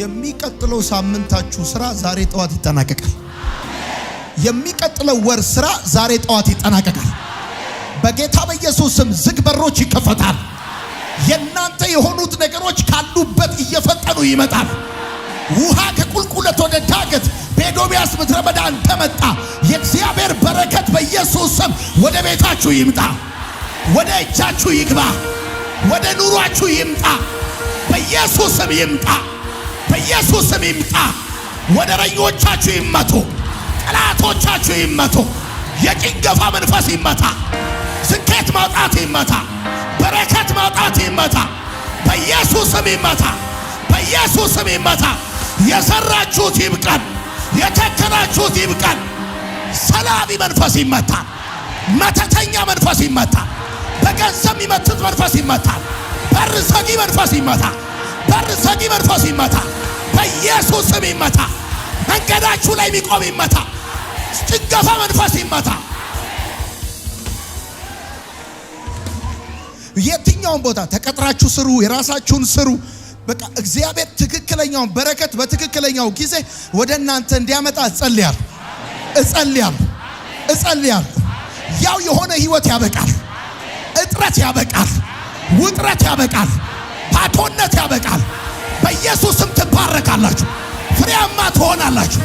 የሚቀጥለው ሳምንታችሁ ስራ ዛሬ ጠዋት ይጠናቀቃል። የሚቀጥለው ወር ስራ ዛሬ ጠዋት ይጠናቀቃል። በጌታ በኢየሱስ ስም ዝግ በሮች ይከፈታል። የናንተ የሆኑት ነገሮች ካሉበት እየፈጠኑ ይመጣል። ውሃ ከቁልቁለት ወደ ዳገት በኤዶምያስ ምድረ በዳ እንደመጣ የእግዚአብሔር በረከት በኢየሱስ ስም ወደ ቤታችሁ ይምጣ፣ ወደ እጃችሁ ይግባ፣ ወደ ኑሯችሁ ይምጣ። በኢየሱስ ስም ይምጣ፣ በኢየሱስ ስም ይምጣ። ወደረኞቻችሁ ይመቱ፣ ጠላቶቻችሁ ይመቱ። የጭንገፋ መንፈስ ይመታ፣ ስኬት ማውጣት ይመታ፣ በረከት ማውጣት ይመታ። በኢየሱስ ስም ይመታ፣ በኢየሱስ ስም ይመታ። የሰራችሁት ይብቀል፣ የተከናችሁት ይብቀል። ሰላቢ መንፈስ ይመታ፣ መተተኛ መንፈስ ይመታ፣ በገንዘብ የሚመትት መንፈስ ይመታ፣ በር ዘጊ መንፈስ ይመታ፣ በር ዘጊ መንፈስ ይመታ። በኢየሱስ ስም ይመታ። መንገዳችሁ ላይ የሚቆም ይመታ፣ ጭንገፋ መንፈስ ይመታ። የትኛውን ቦታ ተቀጥራችሁ ስሩ፣ የራሳችሁን ስሩ። በቃ እግዚአብሔር ትክክለኛውን በረከት በትክክለኛው ጊዜ ወደ እናንተ እንዲያመጣ እጸልያለሁ። ያው የሆነ ህይወት ያበቃል፣ እጥረት ያበቃል፣ ውጥረት ያበቃል፣ ባዶነት ያበቃል። በኢየሱስም ትባረካላችሁ፣ ፍሬያማ ትሆናላችሁ፣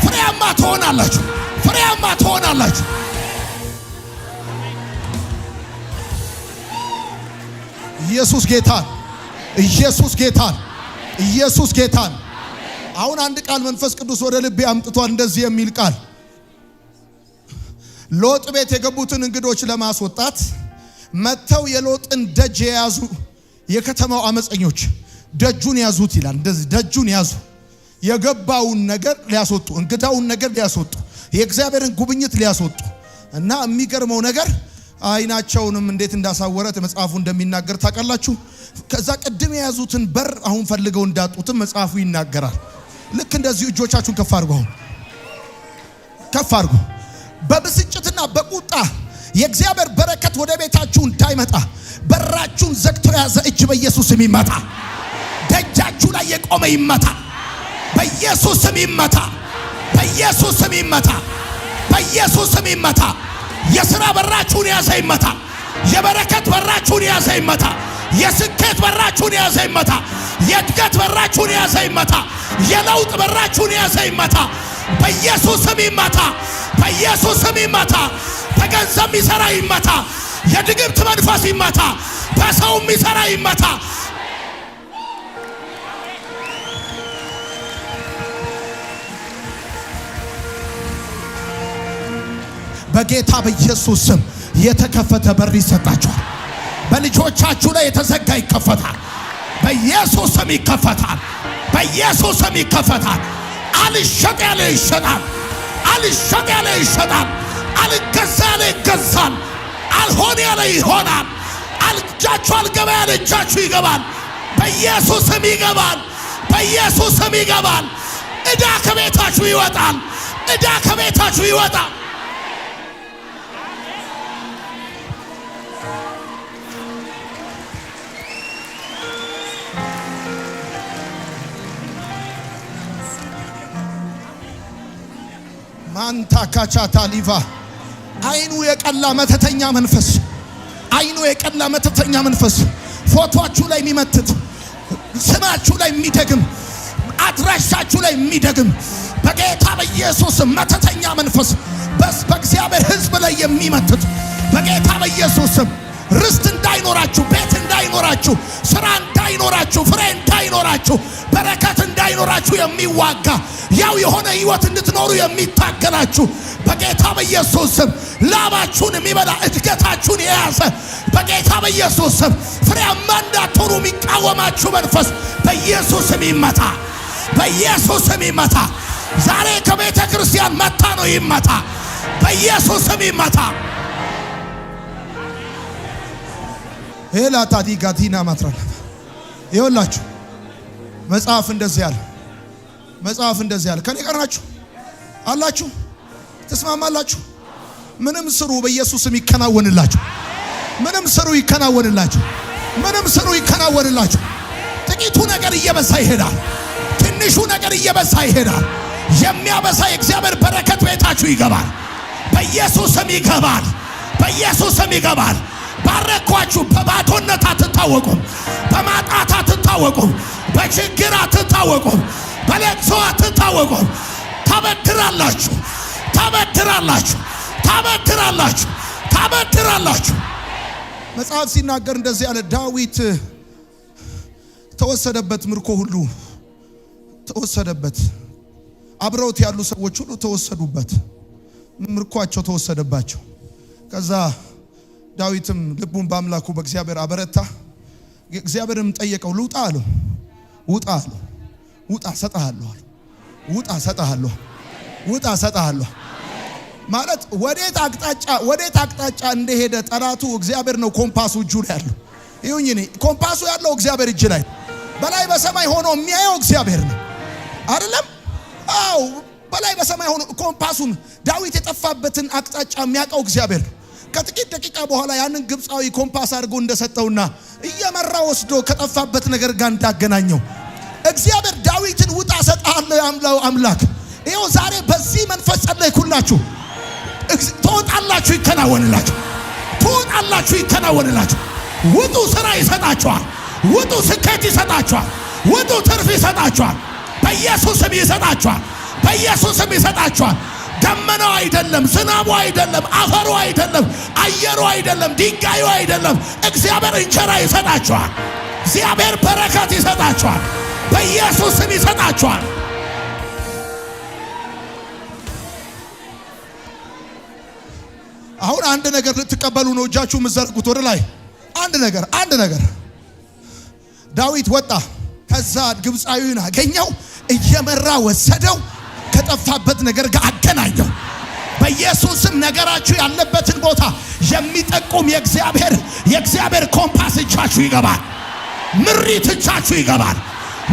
ፍሬያማ ትሆናላችሁ፣ ፍሬያማ ትሆናላችሁ። ኢየሱስ ጌታን፣ ኢየሱስ ጌታን፣ ኢየሱስ ጌታን። አሁን አንድ ቃል መንፈስ ቅዱስ ወደ ልቤ አምጥቷል። እንደዚህ የሚል ቃል ሎጥ ቤት የገቡትን እንግዶች ለማስወጣት መተው የሎጥን ደጅ የያዙ የከተማው አመፀኞች ደጁን ያዙት ይላል። እንደዚህ ደጁን ያዙ፣ የገባውን ነገር ሊያስወጡ፣ እንግዳውን ነገር ሊያስወጡ፣ የእግዚአብሔርን ጉብኝት ሊያስወጡ እና የሚገርመው ነገር አይናቸውንም እንዴት እንዳሳወረ መጽሐፉ እንደሚናገር ታውቃላችሁ። ከዛ ቅድም የያዙትን በር አሁን ፈልገው እንዳጡትም መጽሐፉ ይናገራል። ልክ እንደዚህ እጆቻችሁን ከፍ አድርጉ፣ ከፍ አድርጉ። በብስጭትና በቁጣ የእግዚአብሔር በረከት ወደ ቤታችሁ እንዳይመጣ በራችሁን ዘግቶ ያዘ እጅ በኢየሱስ ስም ይመታ። ደጃችሁ ላይ የቆመ ይመታ፣ በኢየሱስ ስም ይመታ፣ በኢየሱስ ስም ይመታ፣ በኢየሱስ ስም ይመታ። የሥራ በራችሁን ያዘ ይመታ፣ የበረከት በራችሁን ያዘ ይመታ፣ የስኬት በራችሁን ያዘ ይመታ፣ የእድገት በራችሁን ያዘ ይመታ፣ የለውጥ በራችሁን ያዘ ይመታ። በኢየሱስ ስም ይመታ፣ በኢየሱስ ስም ይመታ። በገንዘብ የሚሰራ ይመታ፣ የድግምት መንፈስ ይመታ፣ በሰው የሚሰራ ይመታ። በጌታ በኢየሱስ ስም የተከፈተ በር ይሰጣችኋል። በልጆቻችሁ ላይ የተዘጋ ይከፈታል። በኢየሱስ ስም ይከፈታል። በኢየሱስ ስም ይከፈታል። አልሸጥ ያለ ይሸጣል፣ አልሸጥ ያለ ይሸጣል፣ አልገዛ ያለ ይገዛል፣ አልሆን ያለ ይሆናል፣ አልጃችሁ አልገባ ያለ እጃችሁ ይገባል። በኢየሱስ ስም ይገባል፣ በኢየሱስ ስም ይገባል። ዕዳ ከቤታችሁ ይወጣል፣ ዕዳ ከቤታችሁ ይወጣል። ማንታ ካቻታ ሊቫ አይኑ የቀላ መተተኛ መንፈስ፣ አይኑ የቀላ መተተኛ መንፈስ ፎቶአችሁ ላይ የሚመትት፣ ስማችሁ ላይ የሚደግም፣ አድራሻችሁ ላይ የሚደግም በጌታ በኢየሱስ መተተኛ መንፈስ በእግዚአብሔር ሕዝብ ላይ የሚመትት በጌታ በኢየሱስ ርስት እንዳይኖራችሁ፣ ቤት እንዳይኖራችሁ፣ ስራ እንዳይኖራችሁ፣ ፍሬ እንዳይኖራችሁ፣ በረከት እንዳይኖራችሁ የሚዋጋ ያው የሆነ ህይወት እንድትኖሩ የሚታገላችሁ በጌታ በኢየሱስ ስም ላባችሁን የሚበላ እድገታችሁን የያዘ በጌታ በኢየሱስ ስም ፍሬያማ እንዳትሆኑ የሚቃወማችሁ መንፈስ በኢየሱስ ስም ይመታ፣ በኢየሱስ ስም ይመታ። ዛሬ ከቤተ ክርስቲያን መታ ነው ይመታ፣ በኢየሱስ ስም ይመታ። ሄላታዲ ጋቲና ማትራለ ይኸውላችሁ መጽሐፍ እንደዚህ ያለ፣ መጽሐፍ እንደዚህ ያለ። ከኔ ጋር ናችሁ አላችሁ? ተስማማላችሁ? ምንም ስሩ በኢየሱስ ስም ይከናወንላችሁ። ምንም ስሩ ይከናወንላችሁ። ምንም ስሩ ይከናወንላችሁ። ጥቂቱ ነገር እየበዛ ይሄዳል። ትንሹ ነገር እየበዛ ይሄዳል። የሚያበዛ የእግዚአብሔር በረከት ቤታችሁ ይገባል። በኢየሱስ ስም ይገባል። በኢየሱስ ስም ይገባል። ባረኳችሁ። በባዶነት አትታወቁም። በማጣት አትታወቁም። በችግር አትታወቁም። በለቅሶ አትታወቁም። ታበድራላችሁ፣ ታበድራላችሁ፣ ታበድራላችሁ፣ ታበድራላችሁ። መጽሐፍ ሲናገር እንደዚህ ያለ ዳዊት ተወሰደበት፣ ምርኮ ሁሉ ተወሰደበት። አብረውት ያሉ ሰዎች ሁሉ ተወሰዱበት፣ ምርኳቸው ተወሰደባቸው። ከዛ ዳዊትም ልቡን በአምላኩ በእግዚአብሔር አበረታ። እግዚአብሔርም ጠየቀው፣ ልውጣ አለው። ውጣ አለው። ውጣ ሰጣሃለሁ አለው። ውጣ ሰጣሃለሁ፣ ውጣ ሰጣሃለሁ ማለት ወዴት አቅጣጫ እንደሄደ ጠላቱ እግዚአብሔር ነው። ኮምፓሱ እጁ ላይ ያለው ይሁን እኔ ኮምፓሱ ያለው እግዚአብሔር እጅ ላይ በላይ በሰማይ ሆኖ የሚያየው እግዚአብሔር ነው አይደለም? አው በላይ በሰማይ ሆኖ ኮምፓሱን ዳዊት የጠፋበትን አቅጣጫ የሚያውቀው እግዚአብሔር ነው። ከጥቂት ደቂቃ በኋላ ያንን ግብፃዊ ኮምፓስ አድርጎ እንደሰጠውና እየመራ ወስዶ ከጠፋበት ነገር ጋር እንዳገናኘው እግዚአብሔር ዳዊትን ውጣ ሰጣለሁ ያምለው አምላክ ይኸው ዛሬ በዚህ መንፈስ ጸለይኩላችሁ። ትወጣላችሁ፣ ይከናወንላችሁ። ትወጣላችሁ፣ ይከናወንላችሁ። ውጡ፣ ስራ ይሰጣችኋል። ውጡ፣ ስኬት ይሰጣችኋል። ውጡ፣ ትርፍ ይሰጣችኋል። በኢየሱስ ስም ይሰጣችኋል። በኢየሱስ ስም ይሰጣችኋል። ደመናው አይደለም፣ ዝናቡ አይደለም፣ አፈሩ አይደለም፣ አየሩ አይደለም፣ ድንጋዩ አይደለም። እግዚአብሔር እንጀራ ይሰጣችኋል። እግዚአብሔር በረከት ይሰጣችኋል። በኢየሱስ ስም ይሰጣችኋል። አሁን አንድ ነገር ልትቀበሉ ነው እጃችሁ የምትዘርጉት ወደ ላይ። አንድ ነገር ዳዊት ወጣ። ከዛ ግብፃዊውን አገኘው፣ እየመራ ወሰደው፣ ከጠፋበት ነገር ጋር አገናኘው። በኢየሱስም ነገራችሁ ያለበትን ቦታ የሚጠቁም የእግዚአብሔር ኮምፓስ እጃችሁ ይገባል። ምሪት እጃችሁ ይገባል።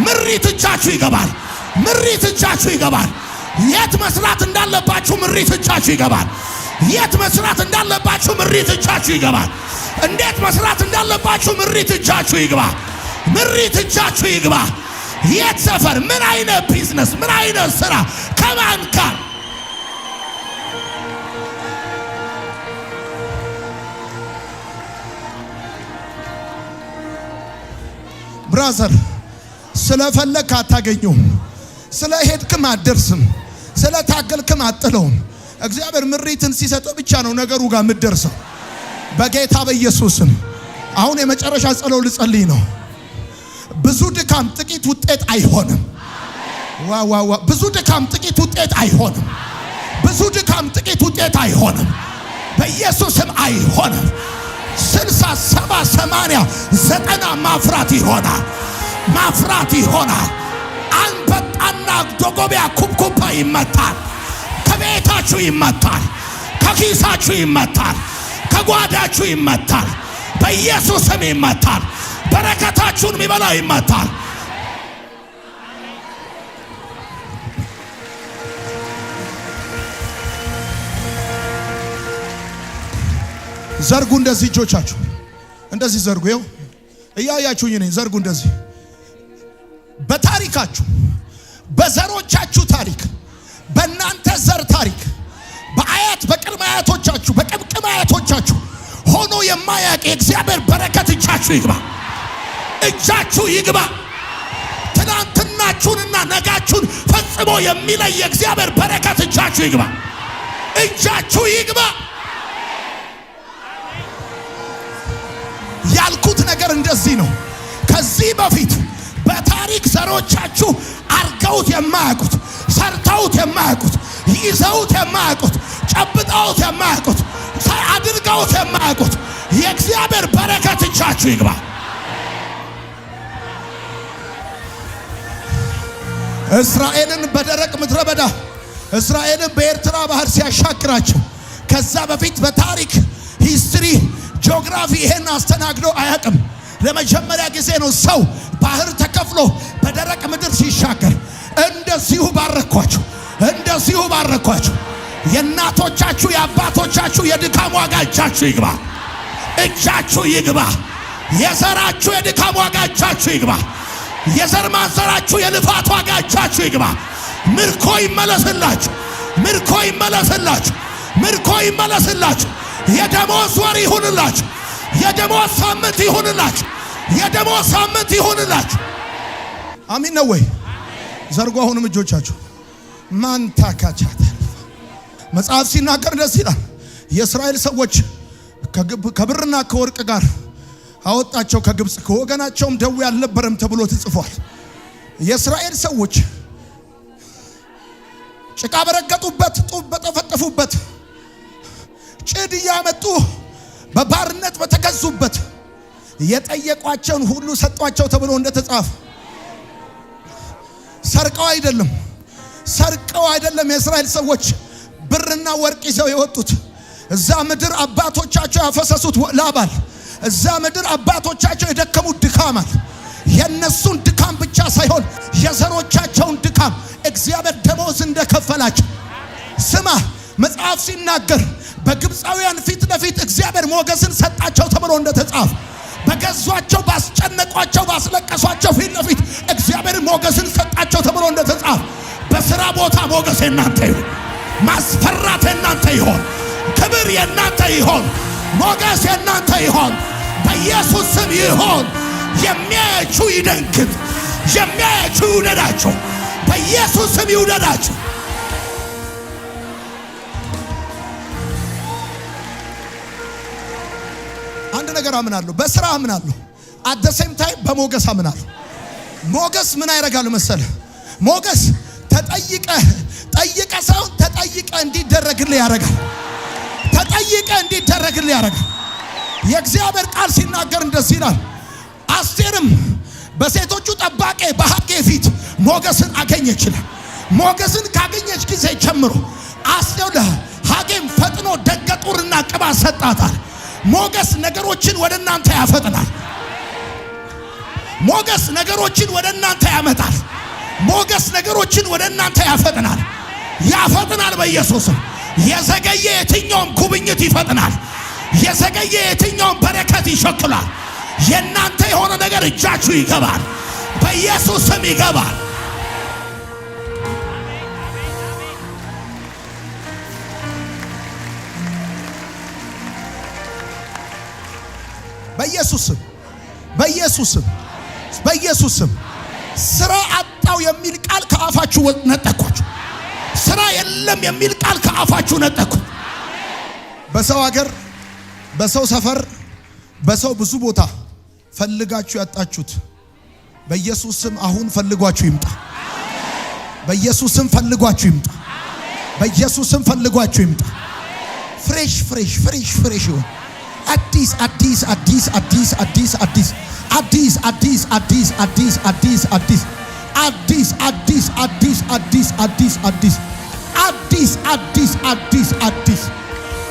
ምሪት እጃችሁ ይገባል። ምሪት እጃችሁ ይገባል። የት መስራት እንዳለባችሁ ምሪት እጃችሁ ይገባል። የት መስራት እንዳለባችሁ ምሪት እጃችሁ ይገባል። እንዴት መስራት እንዳለባችሁ ምሪት እጃችሁ ይግባ። ምሪት እጃችሁ ይግባ። የት ሰፈር፣ ምን አይነት ቢዝነስ፣ ምን አይነት ስራ፣ ከማን ጋር ብራዘር ስለፈለክ አታገኘውም። ስለሄድክም አትደርስም። ስለታገልክም አጥለውም። እግዚአብሔር ምሪትን ሲሰጠው ብቻ ነው ነገሩ ጋር የምትደርሰው። በጌታ በኢየሱስም አሁን የመጨረሻ ጸሎት ልጸልይ ነው። ብዙ ድካም ጥቂት ውጤት አይሆንም። ዋው ብዙ ድካም ጥቂት ውጤት አይሆንም። ብዙ ድካም ጥቂት ውጤት አይሆንም። በኢየሱስም አይሆንም። 60 70 80 90 ማፍራት ይሆናል። ማፍራት ይሆናል። አንበጣና ዶጎቢያ ኩብኩባ ይመታል። ከቤታችሁ ይመታል። ከኪሳችሁ ይመታል። ከጓዳችሁ ይመታል። በኢየሱስ ስም ይመታል። በረከታችሁን የሚበላ ይመታል። ዘርጉ እንደዚህ እጆቻችሁ እንደዚህ ዘርጉ። ይኸው እያያችሁኝ ነኝ። ዘርጉ እንደዚህ። በታሪካችሁ በዘሮቻችሁ ታሪክ በእናንተ ዘር ታሪክ በአያት በቅድመ አያቶቻችሁ በቅምቅም አያቶቻችሁ ሆኖ የማያውቅ የእግዚአብሔር በረከት እጃችሁ ይግባ። እጃችሁ ይግባ። ትናንትናችሁንና ነጋችሁን ፈጽሞ የሚለይ የእግዚአብሔር በረከት እጃችሁ ይግባ። እጃችሁ ይግባ። ያልኩት ነገር እንደዚህ ነው። ከዚህ በፊት በታሪክ ዘሮቻችሁ አርገውት የማያውቁት፣ ሰርተውት የማያውቁት፣ ይዘውት የማያውቁት፣ ጨብጠውት የማያውቁት፣ አድርገውት የማያውቁት የእግዚአብሔር በረከት እጃችሁ ይግባ። እስራኤልን በደረቅ ምድረ በዳ እስራኤልን በኤርትራ ባህር ሲያሻግራቸው ከዛ በፊት በታሪክ ሂስትሪ ጂኦግራፊ ይሄን አስተናግዶ አያውቅም። ለመጀመሪያ ጊዜ ነው ሰው ባህር ተከፍሎ በደረቅ ምድር ሲሻገር። እንደዚሁ ባረኳችሁ፣ እንደዚሁ ባረኳችሁ። የእናቶቻችሁ የአባቶቻችሁ የድካም ዋጋ እጃችሁ ይግባ። እጃችሁ ይግባ። የዘራችሁ የድካም ዋጋ እጃችሁ ይግባ። የዘር ማንዘራችሁ የልፋት ዋጋ እጃችሁ ይግባ። ምርኮ ይመለስላችሁ። ምርኮ ይመለስላችሁ። ምርኮ ይመለስላችሁ። የደሞዝ ወር ይሁንላችሁ። የደሞዝ ሳምንት ይሁንላችሁ። የደሞዝ ሳምንት ይሁንላችሁ። አሚን ነው ወይ? ዘርጉ አሁንም እጆቻችሁ። ማንታካቻታ መጽሐፍ ሲናገር ደስ ይላል። የእስራኤል ሰዎች ከብርና ከወርቅ ጋር አወጣቸው ከግብጽ፣ ከወገናቸውም ደዌ አልነበረም ተብሎ ተጽፏል። የእስራኤል ሰዎች ጭቃ በረገጡበት፣ ጡብ በጠፈጠፉበት፣ ጭድ እያመጡ በባርነት በተገዙበት የጠየቋቸውን ሁሉ ሰጧቸው ተብሎ እንደተጻፈ ሰርቀው አይደለም የእስራኤል ሰዎች ብርና ወርቅ ይዘው የወጡት። እዛ ምድር አባቶቻቸው ያፈሰሱት ላባል፣ እዛ ምድር አባቶቻቸው የደከሙት ድካማል። የነሱን ድካም ብቻ ሳይሆን የዘሮቻቸውን ድካም እግዚአብሔር ደሞዝ እንደከፈላቸው ስማ። መጽሐፍ ሲናገር በግብፃውያን ፊት ለፊት እግዚአብሔር ሞገስን ሰጣቸው ተብሎ እንደተጻፈ በገዟቸው፣ ባስጨነቋቸው፣ ባስለቀሷቸው ፊት ለፊት እግዚአብሔር ሞገስን ሰጣቸው ተብሎ እንደተጻፈ በሥራ ቦታ ሞገስ የናንተ ይሁን። ማስፈራት የናንተ ይሆን። ክብር የናንተ ይሆን። ሞገስ የናንተ ይሆን። በኢየሱስ ስም ይሆን። የሚያያችሁ ይደንግጥ። የሚያያችሁ ይውደዳችሁ። በኢየሱስ ስም ይውደዳችሁ። አንድ ነገር አምናለሁ፣ በሥራ አምናለሁ፣ አደሰም ታይም በሞገስ አምናለሁ። ሞገስ ምን ያደርጋል መሰለ? ሞገስ ጠይቀ ሳይሆን ተጠይቀ እንዲደረግልህ ያደርጋል። ተጠይቀ እንዲደረግልህ ያደርጋል። የእግዚአብሔር ቃል ሲናገር እንደዚህ ይላል። አስቴርም በሴቶቹ ጠባቂ በሐጌ ፊት ሞገስን አገኘች ይላል። ሞገስን ካገኘች ጊዜ ጀምሮ አስቴር ሐጌም ፈጥኖ ደንገጡርና ቅባት ሰጣታል። ሞገስ ነገሮችን ወደ እናንተ ያፈጥናል። ሞገስ ነገሮችን ወደ እናንተ ያመጣል። ሞገስ ነገሮችን ወደ እናንተ ያፈጥናል። ያፈጥናል በኢየሱስም። የዘገየ የትኛውም ጉብኝት ይፈጥናል። የዘገየ የትኛውም በረከት ይሸክላል። የእናንተ የሆነ ነገር እጃችሁ ይገባል። በኢየሱስም ይገባል። በኢየሱስም ስራ አጣው የሚል ቃል ከአፋችሁ ነጠቅኳችሁ። ስራ የለም የሚል ቃል ከአፋችሁ ነጠቅኩ። በሰው ሀገር፣ በሰው ሰፈር፣ በሰው ብዙ ቦታ ፈልጋችሁ ያጣችሁት በኢየሱስም አሁን ፈልጓችሁ ይምጣ። በኢየሱስም ፈልጓችሁ ይምጣ። በኢየሱስም ፈልጓችሁ ይምጣ። ፍሬሽ ይሁን።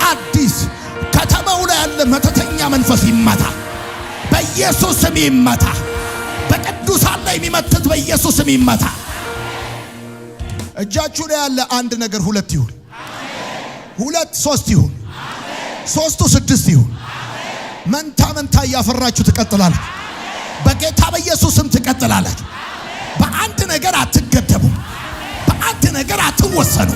አዲስ ከተማው ላይ ያለ መተተኛ መንፈስ ይመታ በኢየሱስ ስም ይመታ። በቅዱሳን ላይ የሚመተት በኢየሱስ ስም ይመታ። እጃችሁ ላይ ያለ አንድ ነገር ሁለት ይሁን፣ ሁለት ሶስት ይሁን፣ ሶስቱ ስድስት ይሁን። መንታ እያፈራችሁ ትቀጥላላችሁ። በጌታ በኢየሱስ ስም ትቀጥላላችሁ። በአንድ ነገር አትገደቡ። በአንድ ነገር አትወሰኑ።